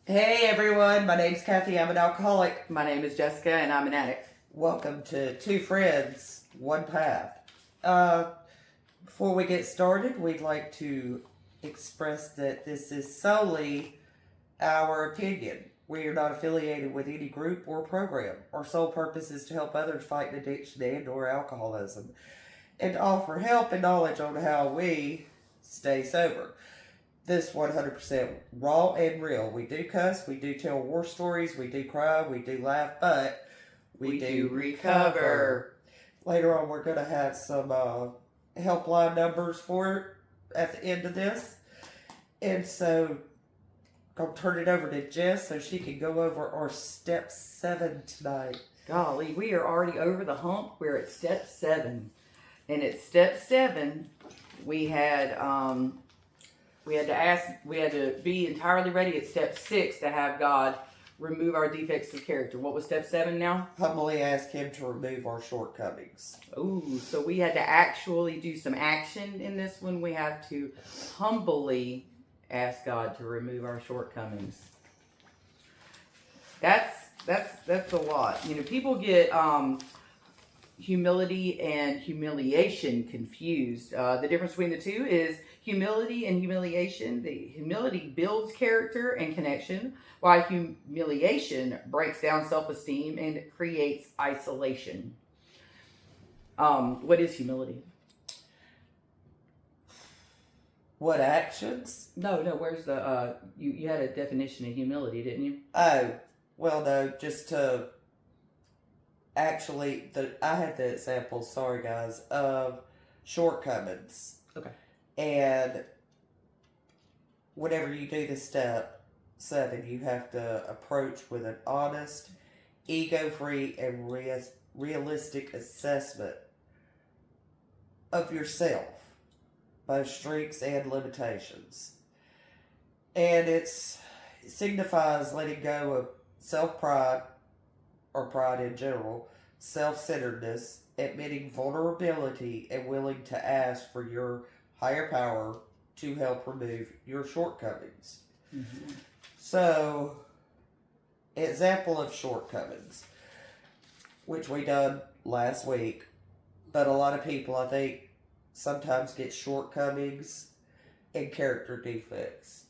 Hey everyone, my name's Kathy. I'm an alcoholic. My name is Jessica, and I'm an addict. Welcome to Two Friends, One Path. Before we get started, we'd like to express that this is solely our opinion. We are not affiliated with any group or program. Our sole purpose is to help others fight addiction and or alcoholism, and offer help and knowledge on how we stay sober. This 100% raw and real. We do cuss, we do tell war stories, we do cry, we do laugh, but we do recover. Later on, we're going to have some helpline numbers for it at the end of this. And so, I'll turn it over to Jess so she can go over our step 7 tonight. Golly, we are already over the hump. We're at step 7. And at step 7, we had to be entirely ready at step 6 to have God remove our defects of character. What was step 7 now? Humbly ask Him to remove our shortcomings. Ooh, so we had to actually do some action in this one. We have to humbly ask God to remove our shortcomings. That's a lot. You know, people get humility and humiliation confused. The difference between the two is humility and humiliation. The humility builds character and connection, while humiliation breaks down self-esteem and creates isolation. What is humility? What actions? No. Where's the you had a definition of humility, didn't you? Oh, well, no, just to actually, I had the example, sorry guys, of shortcomings. Okay. And whenever you do the step 7, you have to approach with an honest, ego-free, and realistic assessment of yourself, both strengths and limitations. And it signifies letting go of self-pride, or pride in general, self-centeredness, admitting vulnerability, and willing to ask for your higher power to help remove your shortcomings. Mm-hmm. So, example of shortcomings, which we done last week, but a lot of people, I think, sometimes get shortcomings and character defects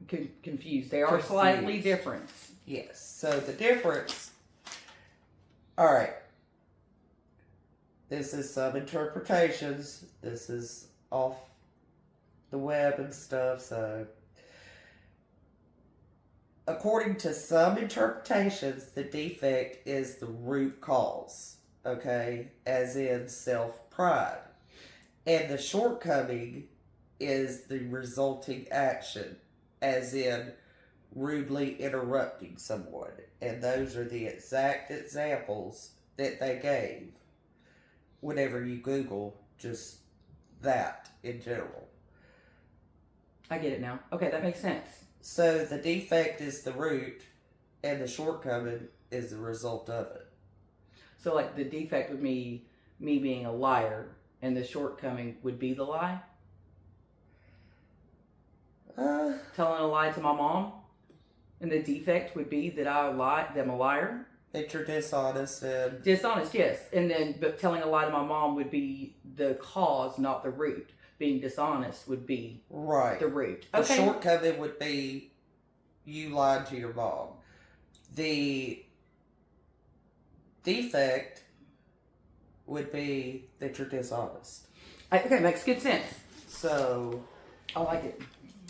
Confused. They are slightly different. Yes. So the difference. All right. This is some interpretations. This is off the web and stuff. So, according to some interpretations, the defect is the root cause. Okay, as in self-pride, and the shortcoming is the resulting action, as in rudely interrupting someone. And those are the exact examples that they gave whenever you Google just that in general. I get it now. Okay, that makes sense. So the defect is the root and the shortcoming is the result of it. So like the defect would be me being a liar, and the shortcoming would be the lie? Telling a lie to my mom, and the defect would be that I'm a liar. That you're dishonest and dishonest, yes. And then, but telling a lie to my mom would be the cause, not the root. Being dishonest would be the root. The shortcoming would be you lied to your mom. The defect would be that you're dishonest. Okay, makes good sense. So, I like it.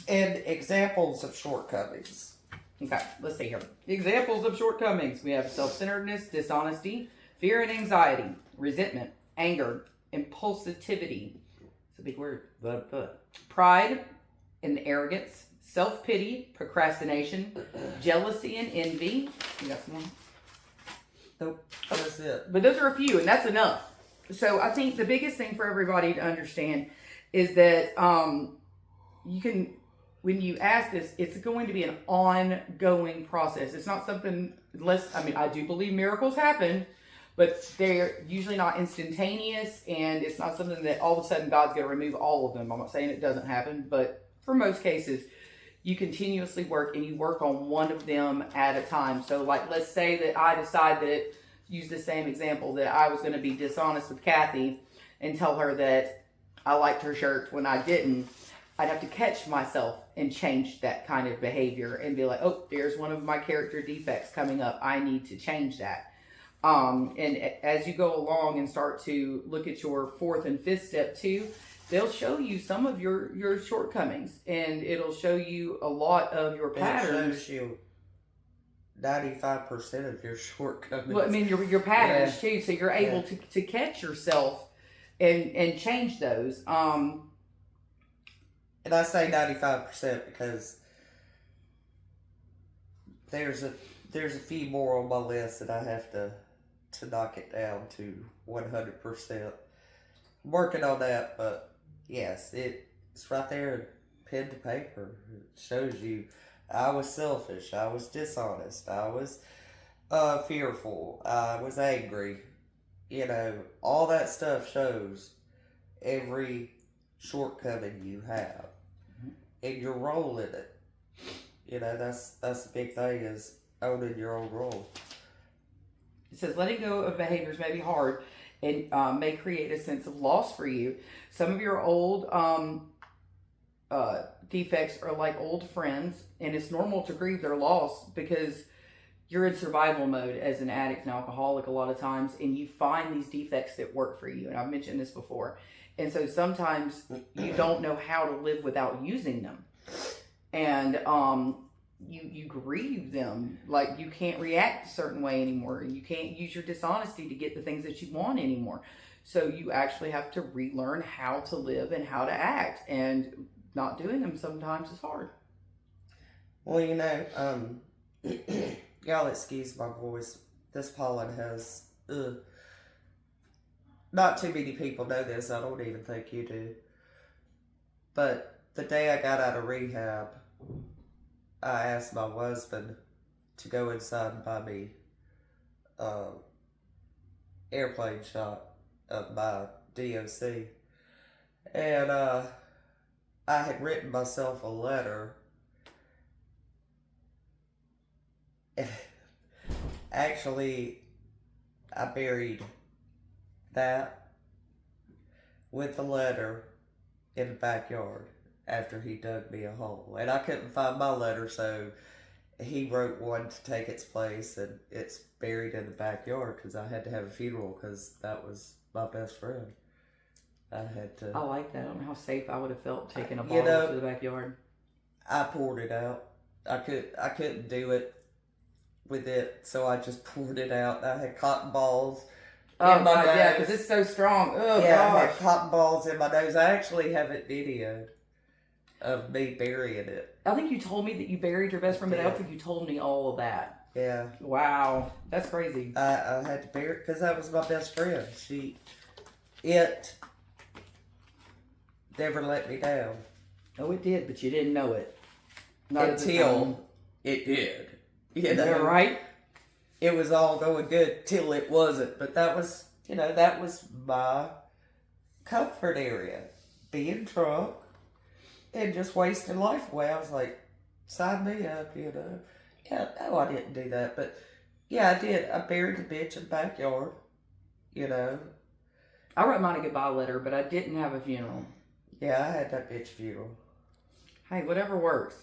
And examples of shortcomings. Okay, let's see here. Examples of shortcomings. We have self-centeredness, dishonesty, fear and anxiety, resentment, anger, impulsivity. It's a big word. Pride and arrogance, self-pity, procrastination, jealousy and envy. You got some more? Nope, that's it. But those are a few, and that's enough. So I think the biggest thing for everybody to understand is that you can, when you ask this, it's going to be an ongoing process. It's not something, I do believe miracles happen, but they're usually not instantaneous, and it's not something that all of a sudden God's going to remove all of them. I'm not saying it doesn't happen, but for most cases, you continuously work, and you work on one of them at a time. So like, let's say that I decide that, use the same example, that I was going to be dishonest with Kathy and tell her that I liked her shirt when I didn't. I'd have to catch myself and change that kind of behavior and be like, oh, there's one of my character defects coming up. I need to change that. And as you go along and start to look at your fourth and fifth step too, they'll show you some of your shortcomings, and it'll show you a lot of your patterns. It shows you 95% of your shortcomings. Well, I mean, your patterns too, so you're able to catch yourself and change those. And I say 95% because there's a few more on my list that I have to knock it down to 100%. I'm working on that, but yes, it's right there, pen to paper. It shows you I was selfish, I was dishonest, I was fearful, I was angry. You know, all that stuff shows every shortcoming you have, and your role in it. You know, that's the big thing, is owning your own role. It says letting go of behaviors may be hard and may create a sense of loss for you. Some of your old defects are like old friends, and it's normal to grieve their loss because you're in survival mode as an addict and alcoholic a lot of times, and you find these defects that work for you. And I've mentioned this before. And so sometimes you don't know how to live without using them. And you grieve them. Like, you can't react a certain way anymore. You can't use your dishonesty to get the things that you want anymore. So you actually have to relearn how to live and how to act. And not doing them sometimes is hard. Well, you know, y'all excuse my voice. This pollen has, not too many people know this. I don't even think you do. But the day I got out of rehab, I asked my husband to go inside and buy me airplane shot of my DOC. And I had written myself a letter. Actually, I buried that with the letter in the backyard after he dug me a hole. And I couldn't find my letter, so he wrote one to take its place, and it's buried in the backyard because I had to have a funeral because that was my best friend. I had to. I like that. I don't know how safe I would have felt taking a bottle to the backyard. I poured it out. I couldn't do it with it, so I just poured it out. I had cotton balls. Oh God, yeah, because it's so strong. Oh yeah, gosh. I had cotton balls in my nose. I actually have it videoed of me burying it. I think you told me that you buried your best friend, but I don't think you told me all of that. Yeah. Wow, that's crazy. I had to bury it because that was my best friend. It never let me down. Oh, it did, but you didn't know it. Not until it did. You know, right? It was all going good till it wasn't. But that was, that was my comfort area. Being drunk and just wasting life away. I was like, sign me up, Yeah, no, I didn't do that. But, yeah, I did. I buried the bitch in the backyard, I wrote mine a goodbye letter, but I didn't have a funeral. Yeah, I had that bitch funeral. Hey, whatever works.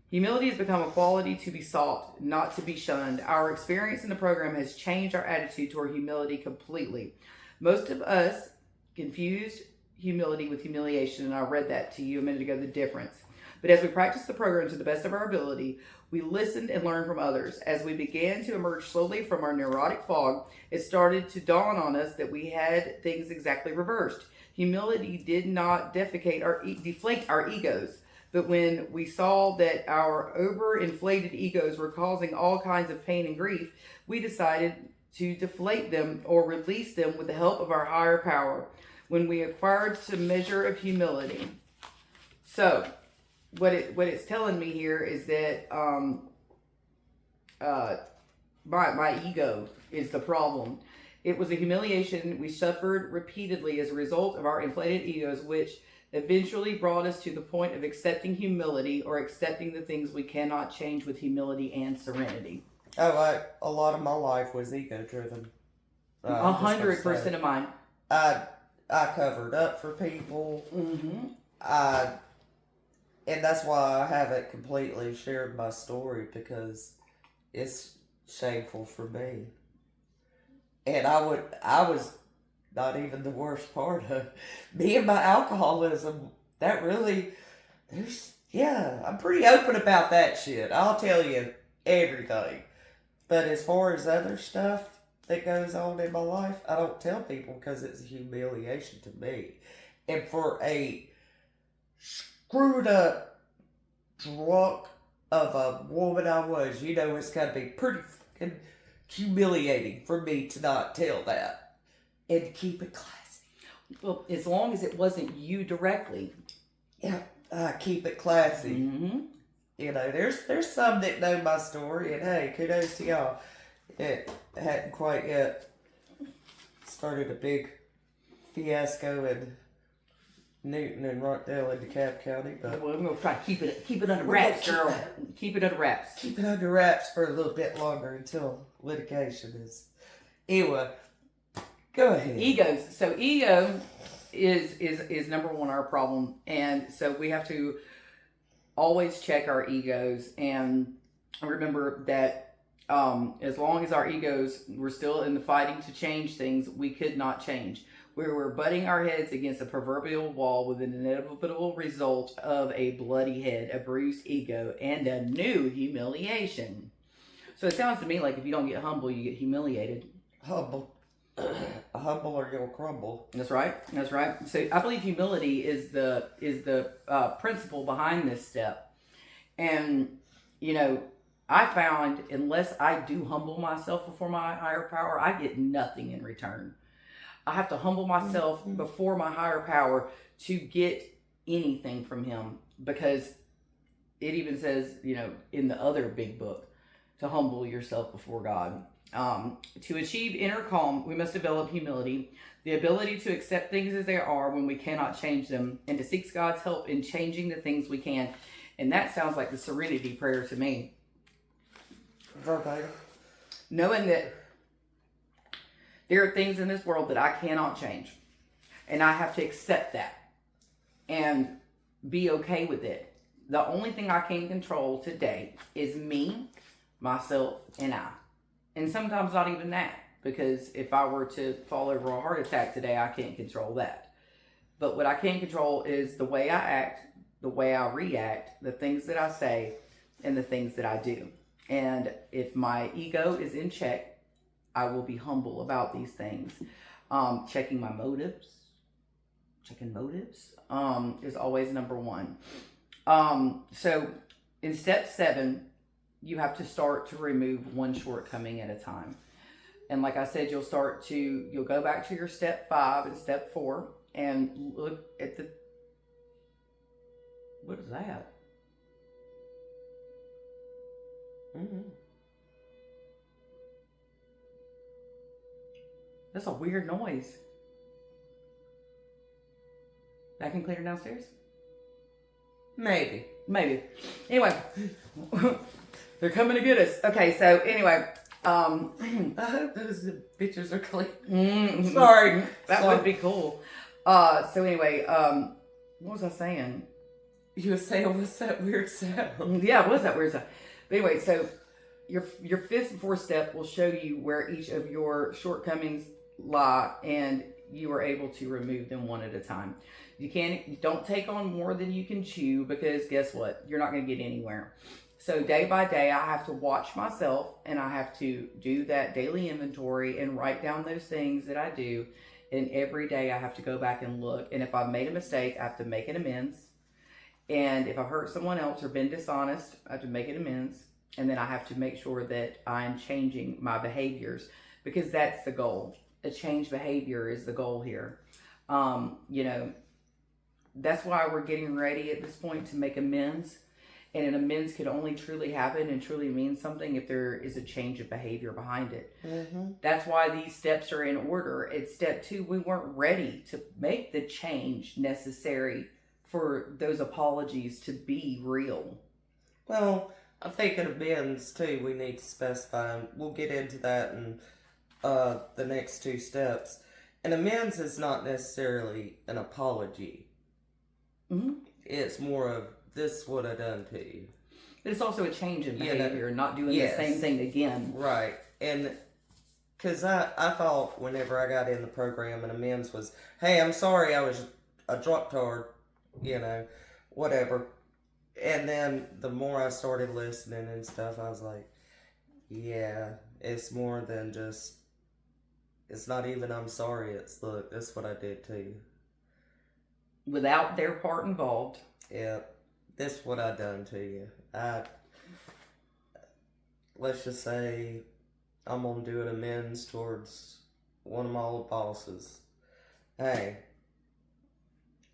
Humility has become a quality to be sought, not to be shunned. Our experience in the program has changed our attitude toward humility completely. Most of us confused humility with humiliation, and I read that to you a minute ago, the difference. But as we practiced the program to the best of our ability, we listened and learned from others. As we began to emerge slowly from our neurotic fog, it started to dawn on us that we had things exactly reversed. Humility did not deflate our egos. But when we saw that our overinflated egos were causing all kinds of pain and grief, we decided to deflate them or release them with the help of our higher power when we acquired some measure of humility. So, what it's telling me here is that my ego is the problem. It was a humiliation we suffered repeatedly as a result of our inflated egos, which eventually brought us to the point of accepting humility, or accepting the things we cannot change with humility and serenity. Oh, a lot of my life was ego driven. 100% of mine. I covered up for people. Mm-hmm. And that's why I haven't completely shared my story, because it's shameful for me. And I was not even the worst part of me and my alcoholism. That really, I'm pretty open about that shit. I'll tell you everything. But as far as other stuff that goes on in my life, I don't tell people because it's a humiliation to me. And for a screwed up, drunk of a woman I was, it's got to be pretty fucking humiliating for me to not tell that and keep it classy. Well, as long as it wasn't you directly. Yeah, keep it classy. Mm-hmm. There's some that know my story, and hey, kudos to y'all. It hadn't quite yet started a big fiasco in Newton and Rockdale in DeKalb County, but we're gonna try to keep it under wraps, girl. Keep it under wraps. Keep it under wraps for a little bit longer until litigation is. Anyway, go ahead. Egos. So ego is number one our problem, and so we have to always check our egos and remember that as long as our egos were still in the fighting to change things, we could not change. We were butting our heads against a proverbial wall with an inevitable result of a bloody head, a bruised ego, and a new humiliation. So it sounds to me like if you don't get humble, you get humiliated. Humble or you'll crumble. That's right. So I believe humility is the principle behind this step. And, I found unless I do humble myself before my higher power, I get nothing in return. I have to humble myself before my higher power to get anything from him, because it even says, in the other big book, to humble yourself before God. To achieve inner calm, we must develop humility, the ability to accept things as they are when we cannot change them, and to seek God's help in changing the things we can. And that sounds like the serenity prayer to me. Verbatim. Knowing that there are things in this world that I cannot change, and I have to accept that and be okay with it. The only thing I can control today is me, myself, and I. And sometimes not even that, because if I were to fall over a heart attack today, I can't control that. But what I can control is the way I act, the way I react, the things that I say, and the things that I do. And if my ego is in check, I will be humble about these things. Checking motives is always number one. So in step 7, you have to start to remove one shortcoming at a time. And like I said, you'll go back to your step 5 and step 4 and look at what is that? Mm-hmm. That's a weird noise. Vacuum cleaner downstairs? Maybe. Anyway, they're coming to get us. Okay, so anyway, I hope those bitches are clean. Mm-hmm. Sorry. That would be cool. So anyway, what was I saying? You were saying, what's that weird sound? Yeah, what was that weird sound? But anyway, so your 5th and 4th step will show you where each of your shortcomings lie, and you are able to remove them one at a time. You don't take on more than you can chew, because guess what? You're not going to get anywhere. So day by day, I have to watch myself, and I have to do that daily inventory and write down those things that I do. And every day I have to go back and look. And if I've made a mistake, I have to make an amends. And if I hurt someone else or been dishonest, I have to make an amends. And then I have to make sure that I'm changing my behaviors, because that's the goal. A changed behavior is the goal here. That's why we're getting ready at this point to make amends. And an amends could only truly happen and truly mean something if there is a change of behavior behind it. Mm-hmm. That's why these steps are in order. At step 2, we weren't ready to make the change necessary for those apologies to be real. Well, I think in amends too, we need to specify, and we'll get into that in the next two steps. An amends is not necessarily an apology. Mm-hmm. It's more of, this is what I done to you. But it's also a change in You know, behavior, not doing yes. the same thing again. Right. And because I thought whenever I got in the program, an amends was, hey, I'm sorry I was a drunktard, you know, whatever. And then the more I started listening and stuff, I was like, yeah, it's more than just, it's not even I'm sorry, it's look, this is what I did to you. Without their part involved. Yeah, this is what I done to you. Let's just say I'm going to do an amends towards one of my old bosses. Hey,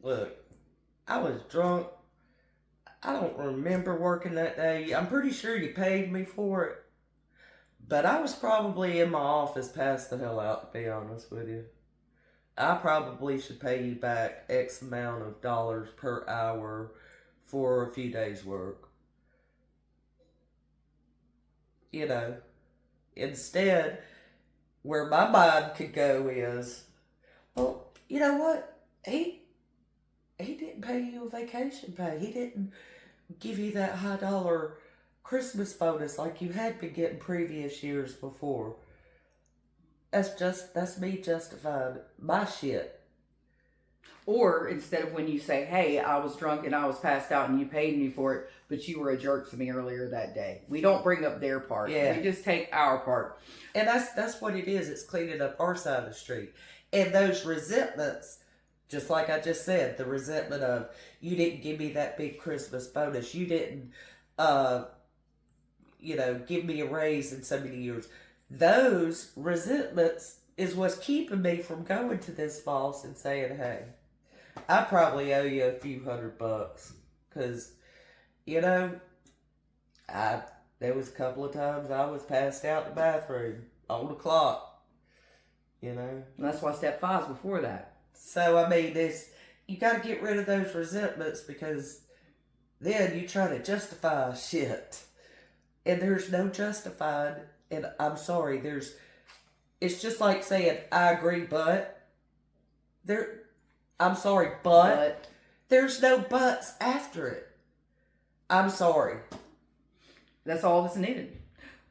look, I was drunk. I don't remember working that day. I'm pretty sure you paid me for it. But I was probably in my office passed the hell out, to be honest with you. I probably should pay you back X amount of dollars per hour for a few days' work. You know, instead, where my mind could go is, well, you know what? He didn't pay you a vacation pay. He didn't give you that high dollar Christmas bonus like you had been getting previous years before. That's me justifying my shit. Or instead of when you say, hey, I was drunk and I was passed out and you paid me for it, but you were a jerk to me earlier that day. We don't bring up their part. Yeah. We just take our part. And that's what it is. It's cleaning up our side of the street. And those resentments, just like I just said, the resentment of, you didn't give me that big Christmas bonus. You didn't, give me a raise in so many years. Those resentments is what's keeping me from going to this boss and saying, hey, I probably owe you a few $100. Because, there was a couple of times I was passed out in the bathroom on the clock. And that's why step 5 is before that. So, you got to get rid of those resentments, because then you try to justify shit. And there's no justifying, and I'm sorry, it's just like saying, I agree, but, I'm sorry, but, there's no buts after it. I'm sorry. That's all that's needed.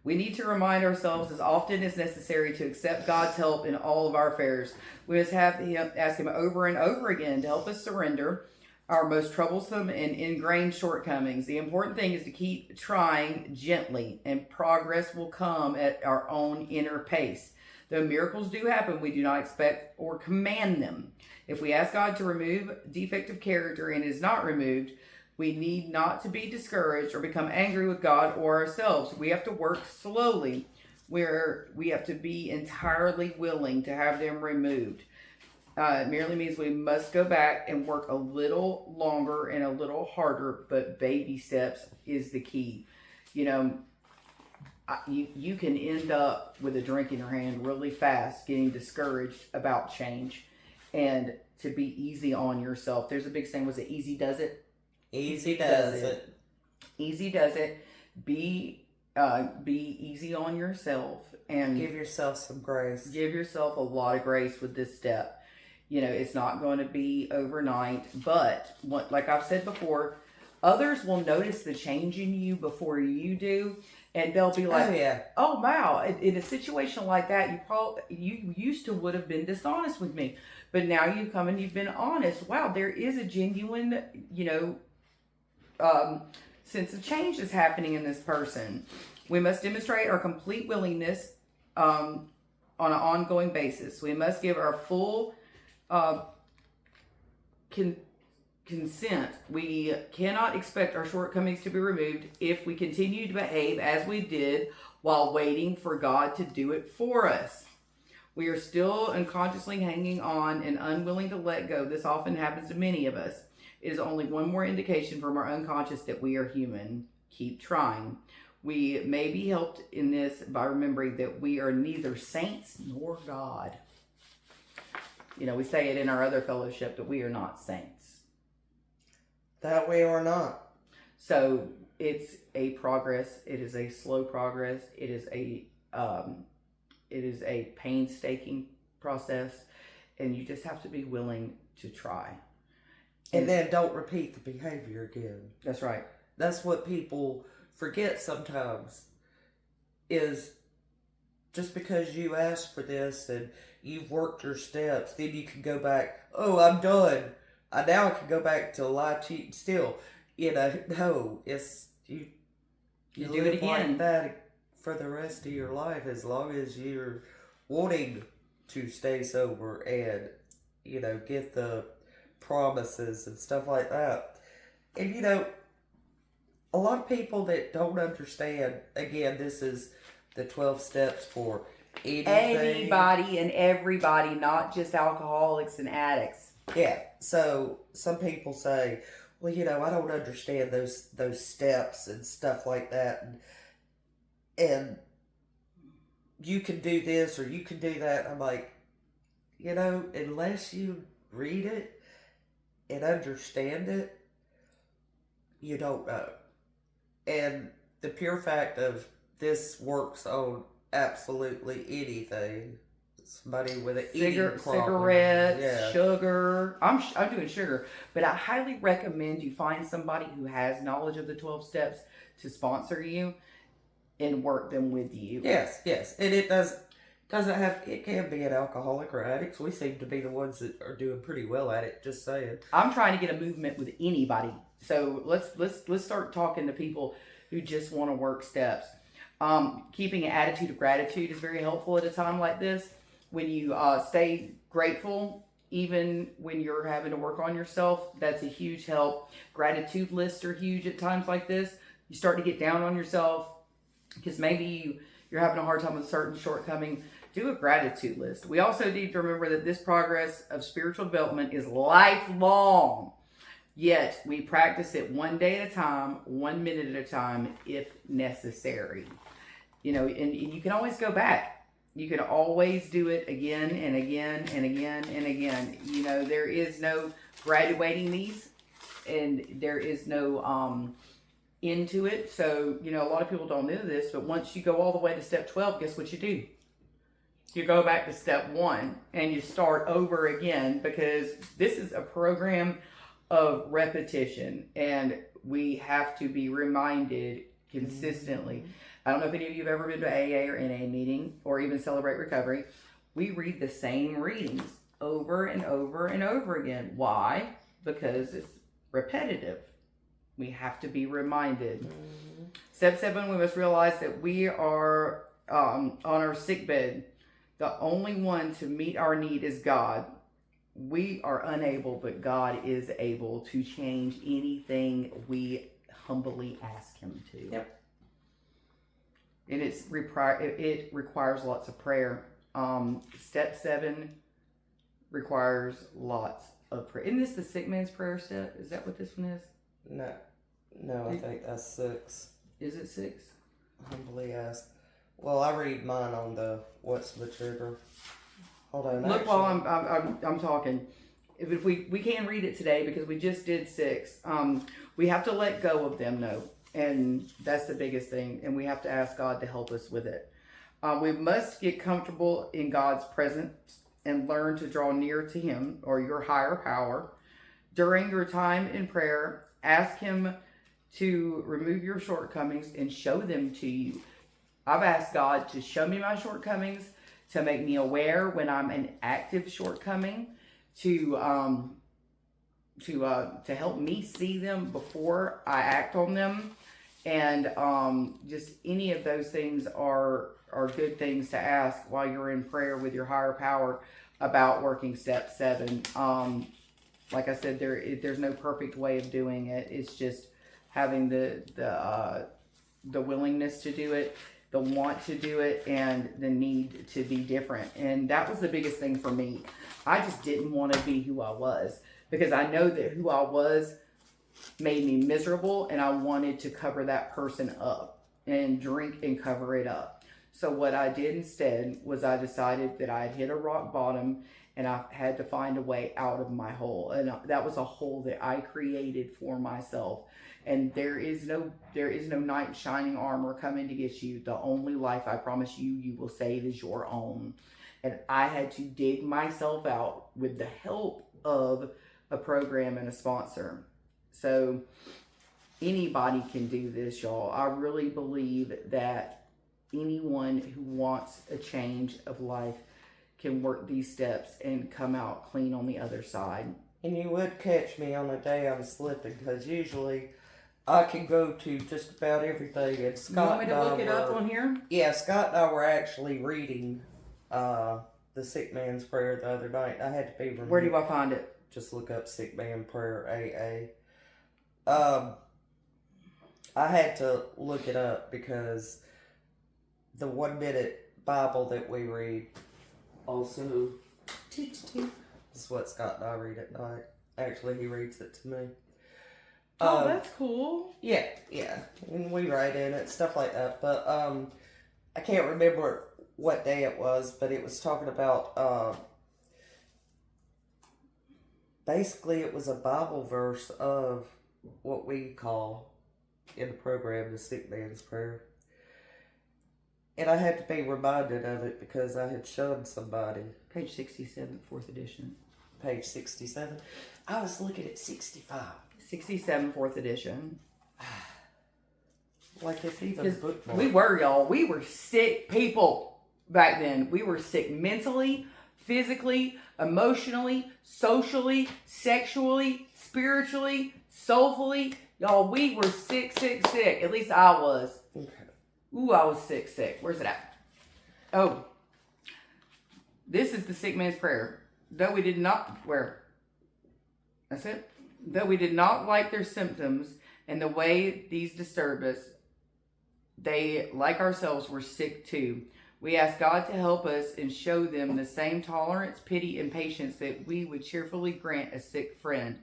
We need to remind ourselves as often as necessary to accept God's help in all of our affairs. We must ask Him over and over again to help us surrender our most troublesome and ingrained shortcomings. The important thing is to keep trying gently, and progress will come at our own inner pace. Though miracles do happen, we do not expect or command them. If we ask God to remove defective character and it is not removed, we need not to be discouraged or become angry with God or ourselves. We have to work slowly, where we have to be entirely willing to have them removed. It merely means we must go back and work a little longer and a little harder, but baby steps is the key. You can end up with a drink in your hand really fast, getting discouraged about change, and to be easy on yourself. There's a big saying, was it easy does it? Easy does it. Easy does it. Be easy on yourself and give yourself some grace. Give yourself a lot of grace with this step. It's not going to be overnight, but like I've said before, others will notice the change in you before you do, and they'll be like, "Oh yeah, oh wow!" In a situation like that, you used to would have been dishonest with me, but now you come and you've been honest. Wow, there is a genuine, sense of change that's happening in this person. We must demonstrate our complete willingness on an ongoing basis. We must give our full consent. We cannot expect our shortcomings to be removed if we continue to behave as we did while waiting for God to do it for us. We are still unconsciously hanging on and unwilling to let go. This often happens to many of us. It is only one more indication from our unconscious that we are human. Keep trying. We may be helped in this by remembering that we are neither saints nor God. We say it in our other fellowship that we are not saints. That way or not. So it's a progress. It is a slow progress. It is a painstaking process, and you just have to be willing to try. And then don't repeat the behavior again. That's right. That's what people forget sometimes, is just because you asked for this and you've worked your steps, then you can go back, oh, I'm done. Now I can go back to lie, cheat, and steal. No, it's you You do live it again. like that for the rest of your life, as long as you're wanting to stay sober and, get the promises and stuff like that. And, a lot of people that don't understand, again, this is the 12 steps for anything. Anybody and everybody, not just alcoholics and addicts. Yeah, so some people say, well, I don't understand those steps and stuff like that. And you can do this or you can do that. I'm like, unless you read it and understand it, you don't know. And the pure fact of this works on absolutely anything. Somebody with an eating problem. Cigarettes, yeah. Sugar. I'm doing sugar, but I highly recommend you find somebody who has knowledge of the 12 steps to sponsor you and work them with you. Yes. And it doesn't have, it can be an alcoholic or addicts. We seem to be the ones that are doing pretty well at it, just saying. I'm trying to get a movement with anybody. So let's start talking to people who just want to work steps. Keeping an attitude of gratitude is very helpful at a time like this. When you stay grateful, even when you're having to work on yourself, that's a huge help. Gratitude lists are huge at times like this. You start to get down on yourself because maybe you're having a hard time with a certain shortcoming. Do a gratitude list. We also need to remember that this progress of spiritual development is lifelong. Yet we practice it one day at a time, 1 minute at a time, if necessary. And you can always go back. You can always do it again and again and again and again. There is no graduating these, and there is no end to it. So, a lot of people don't know this, but once you go all the way to step 12, guess what you do? You go back to step 1 and you start over again, because this is a program of repetition, and we have to be reminded consistently. I don't know if any of you have ever been to AA or NA meeting or even Celebrate Recovery. We read the same readings over and over and over again. Why? Because it's repetitive. We have to be reminded. Step 7, we must realize that we are on our sick bed. The only one to meet our need is God. We are unable, but God is able to change anything we humbly ask Him to. Yep. And it requires lots of prayer. Step 7 requires lots of prayer. Isn't this the sick man's prayer step? Is that what this one is? No, I think that's 6. Is it 6? Humbly ask. Well, I read mine on the what's the trigger. Hold on. Look, while I'm talking, if we can't read it today because we just did 6. We have to let go of them, though. And that's the biggest thing. And we have to ask God to help us with it. We must get comfortable in God's presence and learn to draw near to Him or your higher power. During your time in prayer, ask Him to remove your shortcomings and show them to you. I've asked God to show me my shortcomings, to make me aware when I'm an active shortcoming, to help me see them before I act on them. And just any of those things are good things to ask while you're in prayer with your higher power about working step 7. Like I said, there's no perfect way of doing it. It's just having the willingness to do it, the want to do it, and the need to be different. And that was the biggest thing for me. I just didn't want to be who I was, because I know that who I was made me miserable, and I wanted to cover that person up and drink and cover it up. So what I did instead was I decided that I had hit a rock bottom and I had to find a way out of my hole. And that was a hole that I created for myself. And there is no knight in shining armor coming to get you. The only life I promise you will save is your own. And I had to dig myself out with the help of a program and a sponsor. So anybody can do this, y'all. I really believe that anyone who wants a change of life can work these steps and come out clean on the other side. And you would catch me on a day I'm slipping, because usually I can go to just about everything. And Scott, you want me to look it up on here? Yeah, Scott and I were actually reading the Sick Man's Prayer the other night. I had to be reminded. Where do I find it? Just look up Sick Man Prayer AA. I had to look it up because the 1 minute Bible that we read also is what Scott and I read at night. Actually, he reads it to me. Oh, that's cool. Yeah. And we write in it, stuff like that. But I can't remember what day it was, but it was talking about basically it was a Bible verse of what we call in the program the Sick Man's Prayer. And I had to be reminded of it because I had shown somebody. Page 67, 4th edition. Page 67. I was looking at 65. 67, 4th edition. Like if even bookmark. We were, y'all. We were sick people back then. We were sick mentally, physically, emotionally, socially, sexually, spiritually, soulfully. Y'all, we were sick. At least I was. Okay. Ooh, I was sick. Where's it at? Oh. This is the Sick Man's Prayer. Though we did not, where? That's it. Though we did not like their symptoms and the way these disturb us, they, like ourselves, were sick too. We ask God to help us and show them the same tolerance, pity, and patience that we would cheerfully grant a sick friend.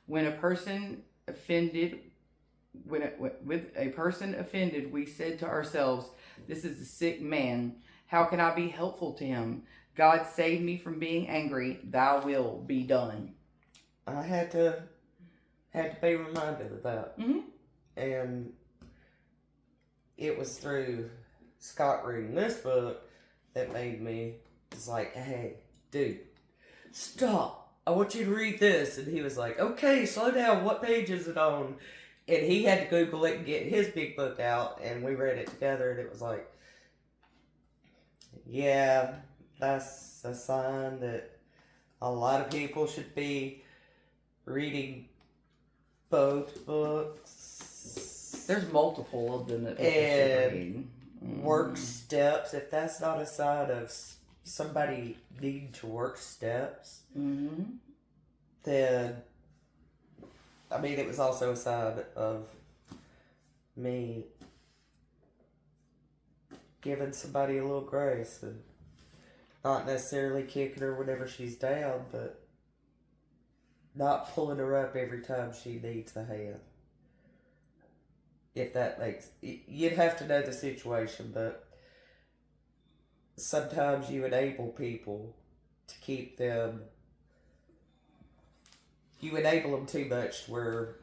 When a person offended, with a person offended, we said to ourselves, "This is a sick man. How can I be helpful to him? God, save me from being angry. Thy will be done." I had to be reminded of that. Mm-hmm. And it was through Scott reading this book that made me, was like, "Hey, dude, stop. I want you to read this." And he was like, "Okay, slow down. What page is it on?" And he had to Google it and get his big book out, and we read it together, and it was like, yeah, that's a sign that a lot of people should be reading both books. There's multiple of them that people should read. Work steps. If that's not a sign of somebody needing to work steps, then, I mean, it was also a sign of me giving somebody a little grace and not necessarily kicking her whenever she's down, but not pulling her up every time she needs a hand. If that makes... You'd have to know the situation, but sometimes you enable people to keep them... You enable them too much where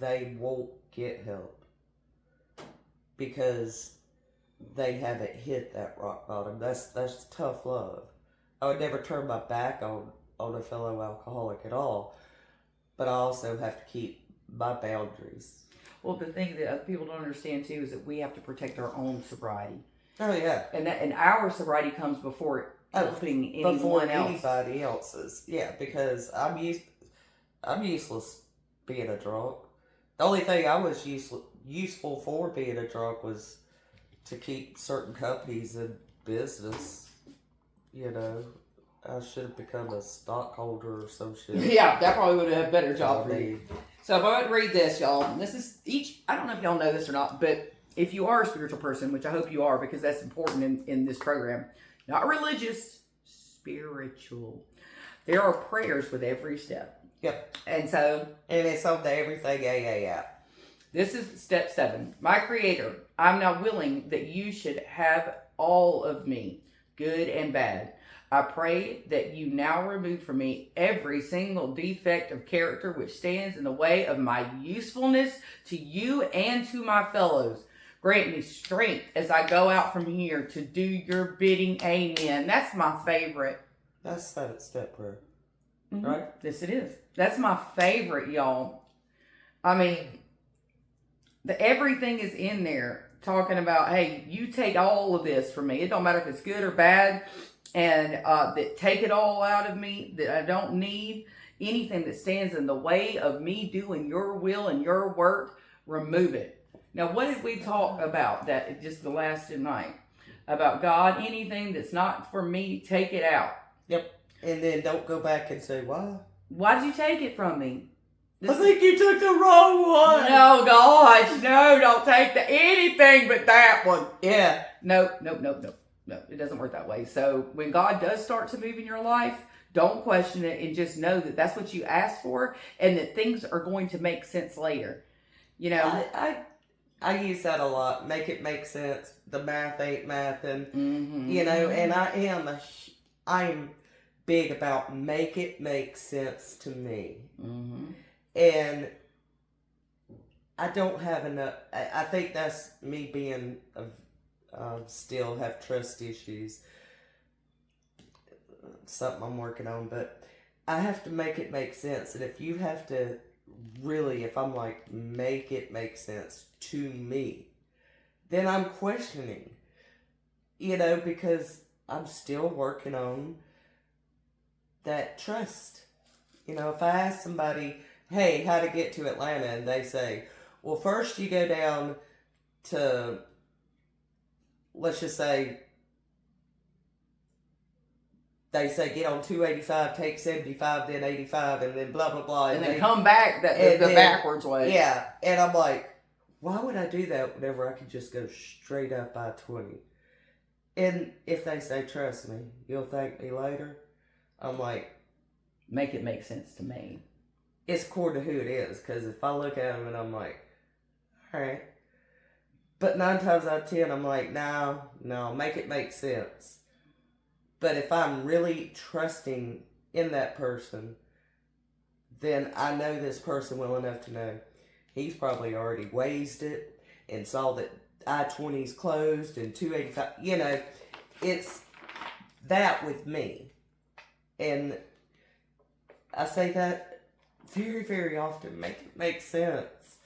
they won't get help because they haven't hit that rock bottom. That's tough love. I would never turn my back on a fellow alcoholic at all, but I also have to keep my boundaries. Well, the thing that other people don't understand too is that we have to protect our own sobriety. Oh yeah, and our sobriety comes before helping anyone else. Anybody else's. Yeah, because I'm useless being a drunk. The only thing I was useful for being a drunk was to keep certain companies in business. You know, I should have become a stockholder or some shit. Yeah, that probably would have had a better job for you. So if I would read this, y'all, this is I don't know if y'all know this or not, but if you are a spiritual person, which I hope you are because that's important in this program, not religious, spiritual. There are prayers with every step. Yep. And it's on the Everything AA app. This is step 7. My Creator, I'm now willing that you should have all of me, good and bad. I pray that you now remove from me every single defect of character which stands in the way of my usefulness to you and to my fellows. Grant me strength as I go out from here to do your bidding. Amen. That's my favorite. That's 7th step prayer, Mm-hmm. right? Yes, it is. That's my favorite, y'all. I mean, everything is in there talking about, hey, you take all of this from me. It don't matter if it's good or bad. And that take it all out of me, that I don't need anything that stands in the way of me doing your will and your work, remove it. Now, what did we talk about that just the last night? About God, anything that's not for me, take it out. Yep. And then don't go back and say, why? Why did you take it from me? I think you took the wrong one. No, gosh, no, don't take anything but that one. Yeah. No, it doesn't work that way. So when God does start to move in your life, don't question it and just know that that's what you asked for and that things are going to make sense later. You know, I use that a lot. Make it make sense. The math ain't math, and mm-hmm. you know, and I'm big about make it make sense to me. Mm-hmm. And I don't have enough. I think that's me being still have trust issues. Something I'm working on, but I have to make it make sense. And if you have to really, if I'm like, make it make sense to me, then I'm questioning, you know, because I'm still working on that trust. You know, if I ask somebody, hey, how to get to Atlanta, and they say, well, first you go down to, let's just say, they say get on 285, take 75, then 85, and then blah, blah, blah. And then come back the backwards way. Yeah, and I'm like, why would I do that whenever I could just go straight up I-20? And if they say, trust me, you'll thank me later, I'm like, make it make sense to me. It's core to who it is, because if I look at them and I'm like, all right. But 9 times out of 10, I'm like, no, make it make sense. But if I'm really trusting in that person, then I know this person well enough to know he's probably already wazed it and saw that I-20's closed and 285, you know, it's that with me. And I say that very, very often, make it make sense.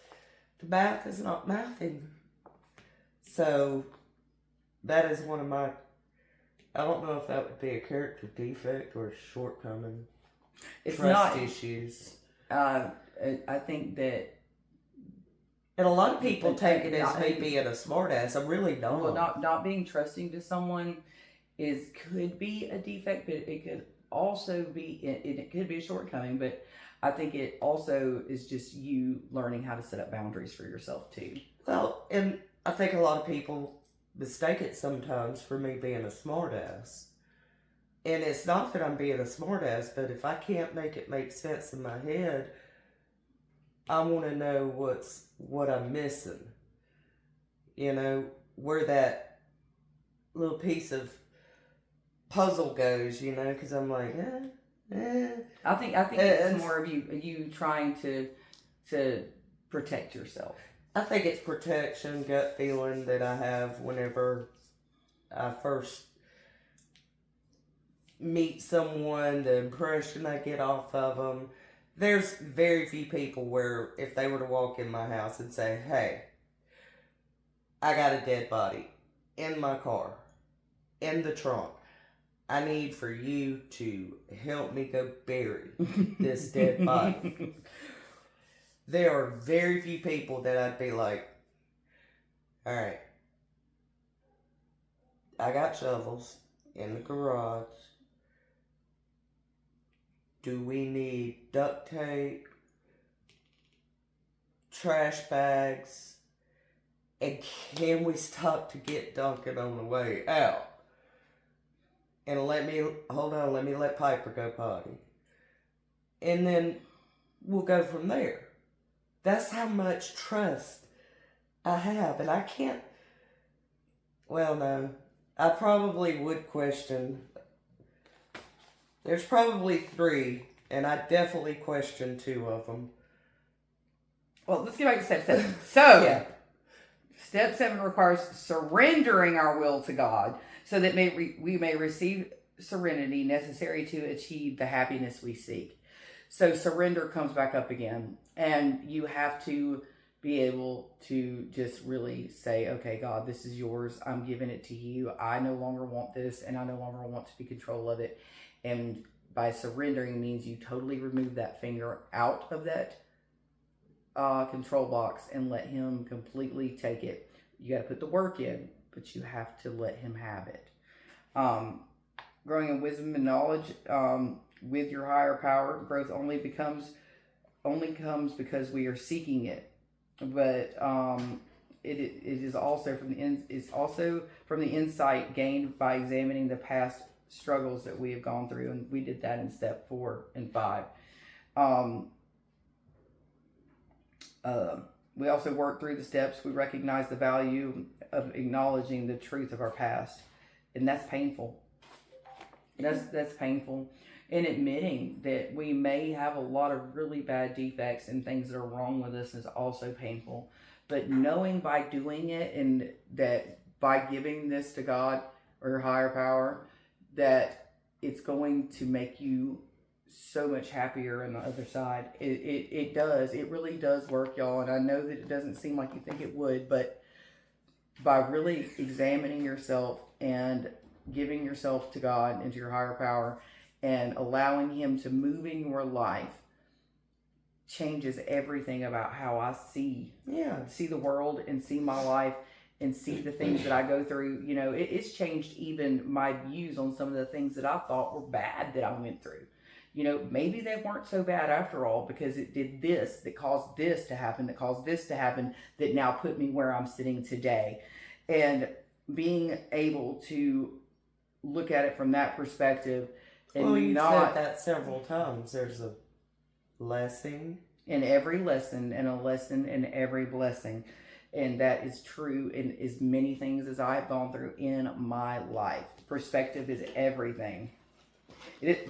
The math is not mathing. So, that is one of my, I don't know if that would be a character defect or a shortcoming. It's Trust not issues. I think that, and a lot of people take it as me being a smartass. I really don't. Well, not being trusting to someone could be a defect, but it could also be, it could be a shortcoming, but I think it also is just you learning how to set up boundaries for yourself too. Well, and I think a lot of people mistake it sometimes for me being a smartass. And it's not that I'm being a smartass, but if I can't make it make sense in my head, I want to know what I'm missing. You know, where that little piece of puzzle goes, you know, because I'm like, I think it's more of you trying to protect yourself. I think it's protection, gut feeling that I have whenever I first meet someone, the impression I get off of them. There's very few people where if they were to walk in my house and say, hey, I got a dead body in my car, in the trunk. I need for you to help me go bury this dead body. There are very few people that I'd be like, all right, I got shovels in the garage. Do we need duct tape, trash bags, and can we stop to get Duncan on the way out? And let me let Piper go potty. And then we'll go from there. That's how much trust I have. And I can't, well, no. I probably would question. There's probably 3, and I definitely question 2 of them. Well, let's get back to step 7. So, Yeah. step 7 requires surrendering our will to God so that we may receive serenity necessary to achieve the happiness we seek. So surrender comes back up again, and you have to be able to just really say, okay, God, this is yours. I'm giving it to you. I no longer want this, and I no longer want to be in control of it. And by surrendering means you totally remove that finger out of that control box and let him completely take it. You got to put the work in, but you have to let him have it. Growing in wisdom and knowledge with your higher power, growth only comes because we are seeking it. But it is also from the insight gained by examining the past struggles that we have gone through, and we did that in step 4 and 5. We also work through the steps. We recognize the value of acknowledging the truth of our past, and that's painful. That's painful. And admitting that we may have a lot of really bad defects and things that are wrong with us is also painful. But knowing by doing it, and that by giving this to God or your higher power, that it's going to make you so much happier on the other side. It does. It really does work, y'all. And I know that it doesn't seem like you think it would, but by really examining yourself and giving yourself to God and to your higher power and allowing him to move in your life changes everything about how I see the world and see my life and see the things that I go through. You know, it's changed even my views on some of the things that I thought were bad that I went through. You know, maybe they weren't so bad after all, because it did this, that caused this to happen, that now put me where I'm sitting today. And being able to look at it from that perspective, and you've said that several times. There's a blessing in every lesson and a lesson in every blessing. And that is true in as many things as I've gone through in my life. Perspective is everything.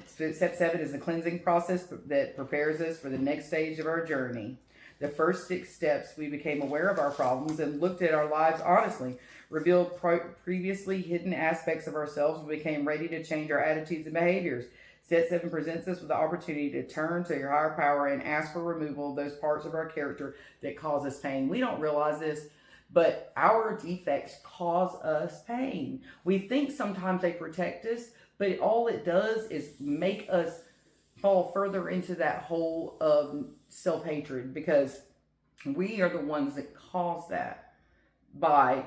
Step 7 is the cleansing process that prepares us for the next stage of our journey. The first 6 steps, we became aware of our problems and looked at our lives honestly, revealed previously hidden aspects of ourselves, and became ready to change our attitudes and behaviors. Step 7 presents us with the opportunity to turn to your higher power and ask for removal of those parts of our character that cause us pain. We don't realize this, but our defects cause us pain. We think sometimes they protect us, but all it does is make us fall further into that hole of self-hatred, because we are the ones that cause that by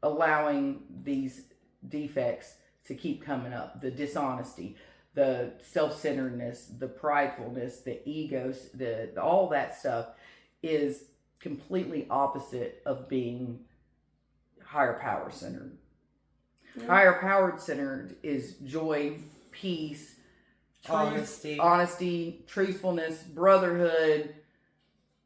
allowing these defects to keep coming up. The dishonesty, the self-centeredness, the pridefulness, the egos, all that stuff is completely opposite of being higher power centered. Yeah. Higher power centered is joy, peace, honesty, truthfulness, brotherhood,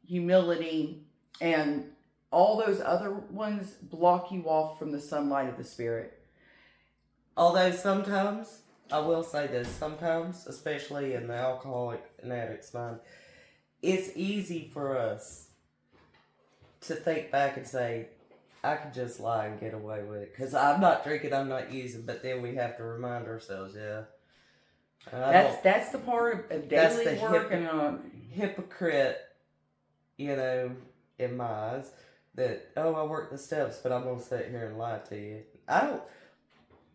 humility, and all those other ones block you off from the sunlight of the Spirit. Although sometimes, I will say this, sometimes, especially in the alcoholic and addict's mind, it's easy for us to think back and say, I could just lie and get away with it. Because I'm not drinking, I'm not using, but then we have to remind ourselves, That's the part of daily work. Hypocrite, you know, in my eyes, that, I work the steps, but I'm going to sit here and lie to you. I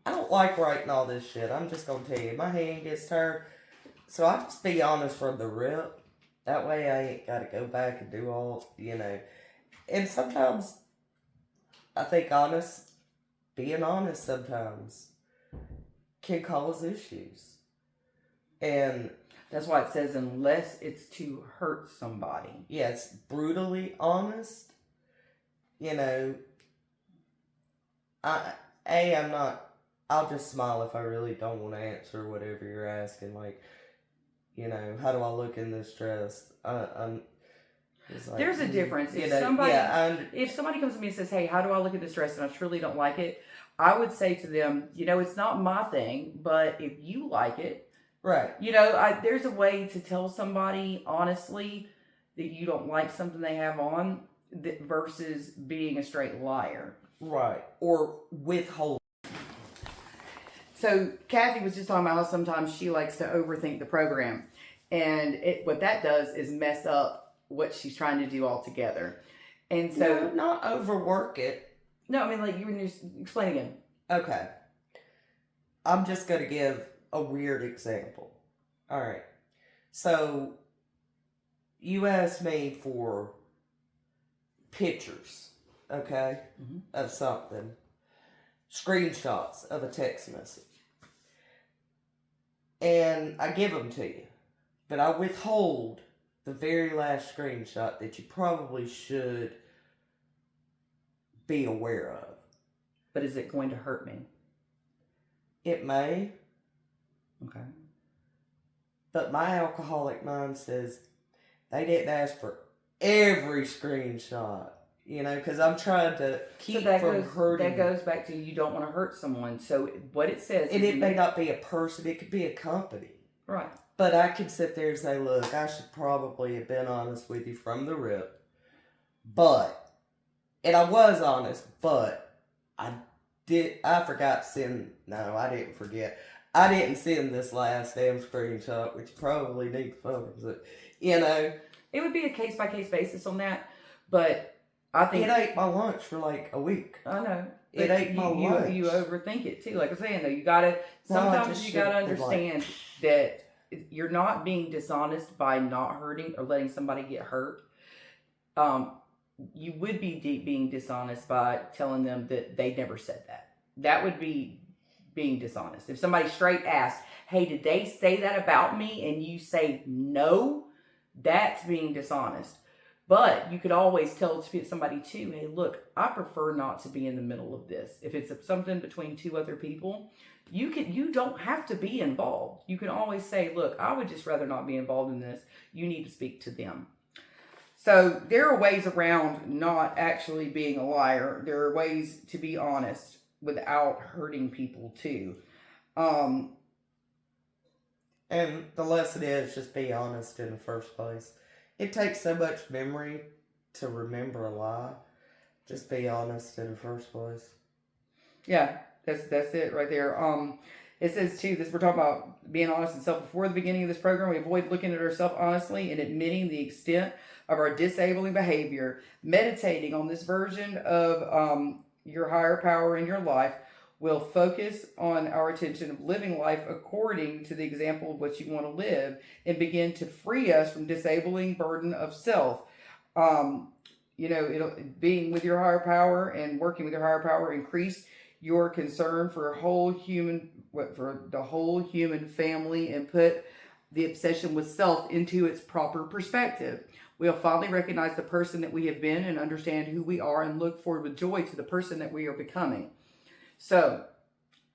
don't like writing all this shit. I'm just going to tell you, my hand gets tired. So I just be honest from the rip. That way I ain't got to go back and do all, And sometimes I think being honest sometimes can cause issues. And that's why it says, unless it's to hurt somebody. Yeah, it's brutally honest. I'll just smile if I really don't want to answer whatever you're asking. Like, how do I look in this dress? It's like, There's a difference. you If know, somebody yeah, if somebody comes to me and says, "Hey, how do I look at this dress?" and I truly don't like it, I would say to them, it's not my thing, but if you like it, right. there's a way to tell somebody honestly that you don't like something they have on versus being a straight liar. Right. Or withhold. So Kathy was just talking about how sometimes she likes to overthink the program. And what that does is mess up what she's trying to do altogether. And so... No, not overwork it. No, I mean, like, you were just explain again. Okay. I'm just going to give a weird example. All right. So, you asked me for pictures, okay, of something. Screenshots of a text message. And I give them to you. But I withhold the very last screenshot that you probably should be aware of. But is it going to hurt me? It may. Okay. But my alcoholic mind says they didn't ask for every screenshot. Because I'm trying to keep from hurting. That goes back to you don't want to hurt someone. So what it says and it may not be a person. It could be a company. Right. But I can sit there and say, look, I should probably have been honest with you from the rip. And I was honest, but I forgot to send, no, I didn't forget. I didn't send this last damn screenshot, which probably need photos of, It would be a case-by-case basis on that, but I think... It ate my lunch for like a week. I know. It ate my lunch. You overthink it too. Like I'm saying, though, sometimes you gotta understand that you're not being dishonest by not hurting or letting somebody get hurt. You would be being dishonest by telling them that they never said that. That would be being dishonest. If somebody straight asked, hey, did they say that about me? And you say no, that's being dishonest. But you could always tell somebody too, hey, look, I prefer not to be in the middle of this. If it's something between two other people, you don't have to be involved. You can always say, look, I would just rather not be involved in this. You need to speak to them. So there are ways around not actually being a liar. There are ways to be honest without hurting people too. And the lesson is just be honest in the first place. It takes so much memory to remember a lie. Just be honest in the first place. Yeah, that's it right there. It says too, we're talking about being honest and self. Before the beginning of this program, we avoid looking at ourselves honestly and admitting the extent of our disabling behavior. Meditating on this version of your higher power in your life will focus on our attention of living life according to the example of what you want to live and begin to free us from disabling burden of self. Being with your higher power and working with your higher power increase your concern for the whole human family and put the obsession with self into its proper perspective. We'll finally recognize the person that we have been and understand who we are and look forward with joy to the person that we are becoming. So,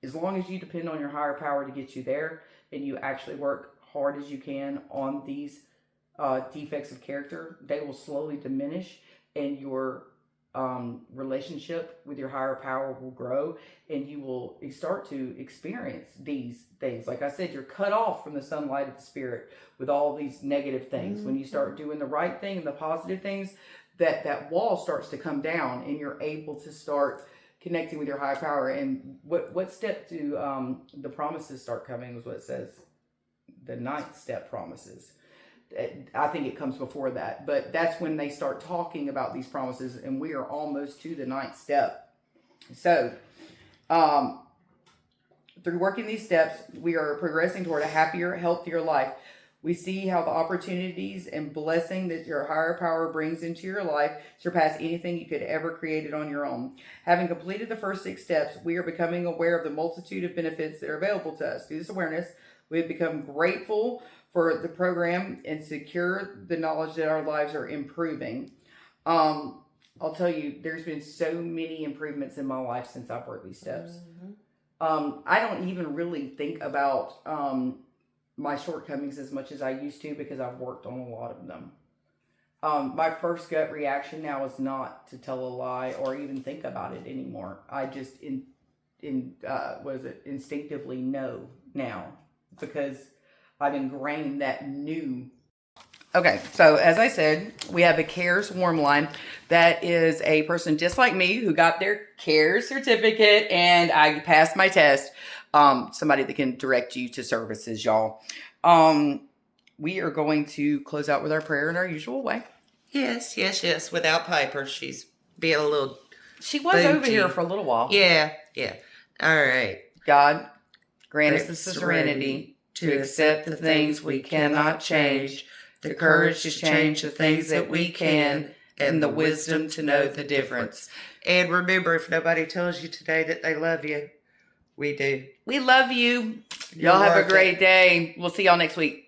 as long as you depend on your higher power to get you there and you actually work hard as you can on these defects of character, they will slowly diminish and your relationship with your higher power will grow and you will start to experience these things. Like I said, you're cut off from the sunlight of the spirit with all these negative things. When you start doing the right thing and the positive things, that wall starts to come down and you're able to start connecting with your higher power. And what step do the promises start coming is what it says. The 9th step promises. I think it comes before that, but that's when they start talking about these promises, and we are almost to the 9th step. So, through working these steps, we are progressing toward a happier, healthier life. We see how the opportunities and blessing that your higher power brings into your life surpass anything you could ever create on your own. Having completed the first 6 steps, we are becoming aware of the multitude of benefits that are available to us. Through this awareness, we have become grateful for the program and secure the knowledge that our lives are improving. I'll tell you, there's been so many improvements in my life since I've worked these steps. I don't even really think about my shortcomings as much as I used to because I've worked on a lot of them. My first gut reaction now is not to tell a lie or even think about it anymore. I just instinctively know now, because I've ingrained that new. Okay, so as I said, we have a CARES warm line. That is a person just like me who got their CARES certificate and I passed my test. Somebody that can direct you to services, y'all. We are going to close out with our prayer in our usual way. Yes. Without Piper, she's being a little. She was over here for a little while. Yeah. All right. God, grant us the serenity to accept the things we cannot change, the courage to change the things that we can, and the wisdom to know the difference. And remember, if nobody tells you today that they love you, we do. We love you. Y'all have a great day. We'll see y'all next week.